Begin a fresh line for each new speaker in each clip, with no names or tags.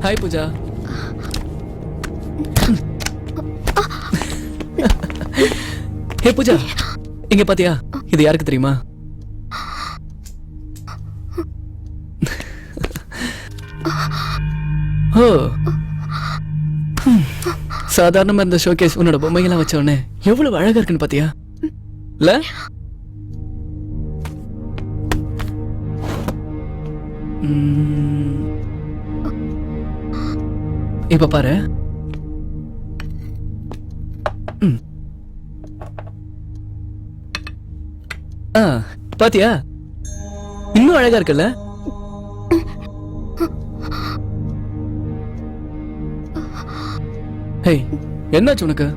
Hi Pooja. ஹே பூஜா, இங்க பாத்தியா? இது யாருக்கு தெரியுமா? ஓ, சாதாரணமா இந்த ஷோகேஸ் உன்னோட பொம்மைகள்லாம் வச்ச உடனே எவ்வளவு அழகா இருக்குன்னு பாத்தியா? இல்ல? இப்ப பாரு. பாத்தியா? இன்னும் அழகா இருக்குல்ல? ஹே, என்னாச்சு உனக்கு?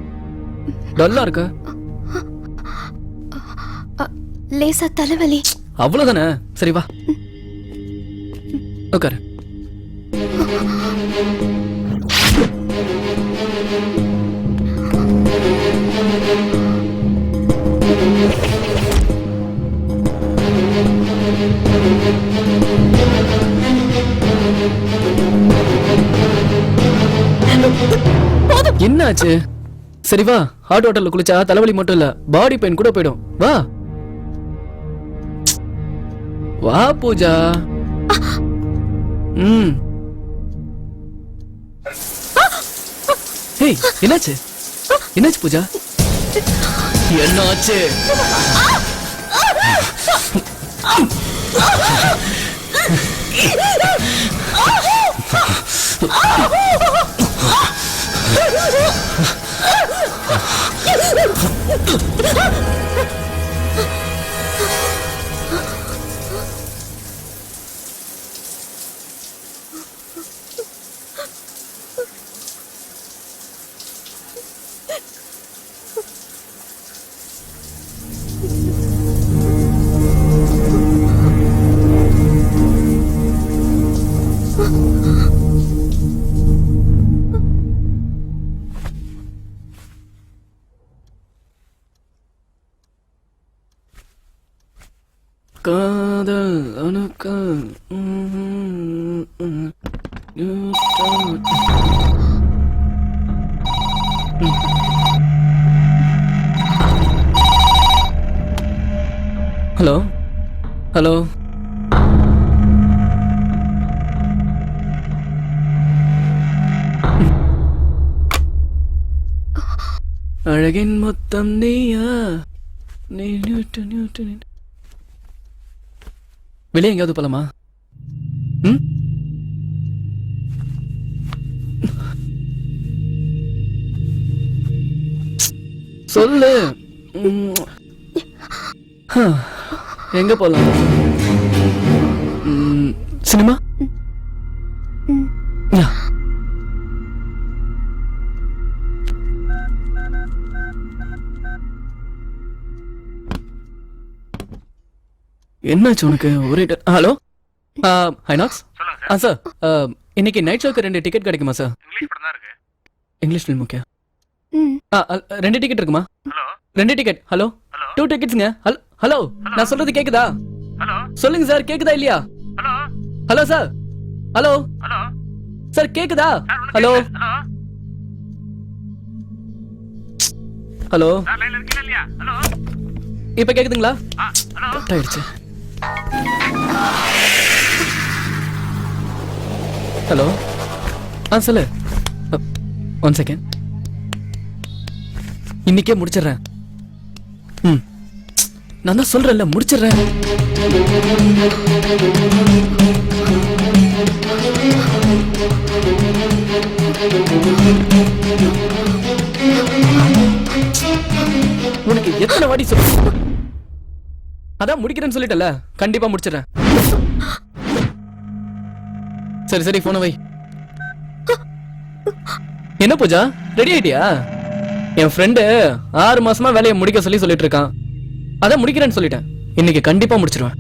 டல்லா இருக்க?
லேசா தலைவலி.
அவ்வளவுதானே? சரி வா உட்காரு. என்னாச்சு? சரி வா, ஹாட் வாட்டர்ல குளிச்சா தலைவலி மட்டும் இல்ல, பாடி பெயின் கூட போயிடும். வா வா பூஜா. ஹேய், என்னாச்சு? என்னாச்சு பூஜா? என்னாச்சு? காதல் அணுக்க ஹலோ ஹலோ. அழகின் மொத்தம் நீயா? நீ வெளியே எங்கேயாவது போலாமா? சொல்லு. எங்க போலாம்? சினிமா? என்னாச்சு உனக்கு? ஒரே ஹலோ ஹைனாக்ஸ். சார், இன்னைக்கு நைட் ஷோக்கு 2 டிக்கெட் கிடைக்குமா சார்?
இங்கிலீஷ் படம் தான் இருக்கு.
English film okay. 2 டிக்கெட் இருக்குமா?
Hello
2 ticket. ஹலோ 2 டிக்கெட்ஸ்ங்க. ஹலோ நான் சொல்றது கேக்குதா?
ஹலோ
சொல்லுங்க சார், கேக்குதா இல்லையா?
Hello
hello sir. Hello
hello
sir, கேக்குதா?
Hello
hello
hello
hello.
Sir லைன்ல இருக்கீங்களா இல்லையா? ஹலோ
இப்ப கேக்குதுங்களா?
ஹலோ
கட் ஆயிடுச்சு. ஹலோ சொல்லு. 1 செகண்ட். இன்னைக்கே முடிச்சிடுறேன். நான் தான் சொல்றேன்ல, முடிச்சிடுறேன். உனக்கு எத்தனை வாடி சொல்ல? அதான் முடிக்கிறேன்னு சொல்லிட்டல, கண்டிப்பா முடிச்சிடுறேன். சரி சரி, போன வை. என்ன பூஜா, ரெடி ஆயிட்டியா? என் ஃப்ரெண்டு 6 மாசமா வேலையை முடிக்க சொல்லிட்டு இருக்கான். அதான் முடிக்கிறேன்னு சொல்லிட்டேன். இன்னைக்கு கண்டிப்பா முடிச்சிருவேன்.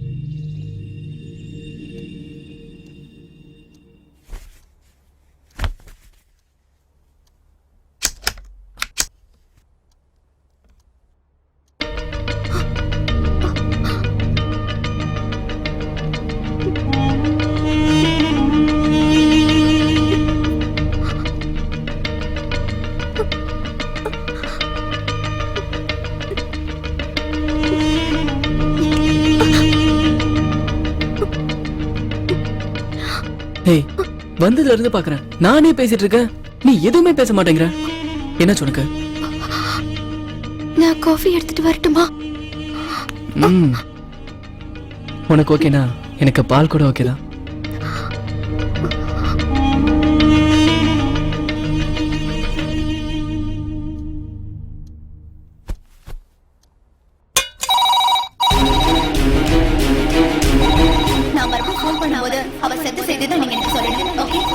வந்ததுல இருந்து பாக்குறேன், நானே பேசிட்டு இருக்கேன், நீ எதுவுமே பேச மாட்டேங்கிற. என்ன உனக்கு?
நான் காஃபி எடுத்துட்டு வரட்டுமா?
உனக்கு ஓகேனா எனக்கு பால் கூட ஓகேதான்.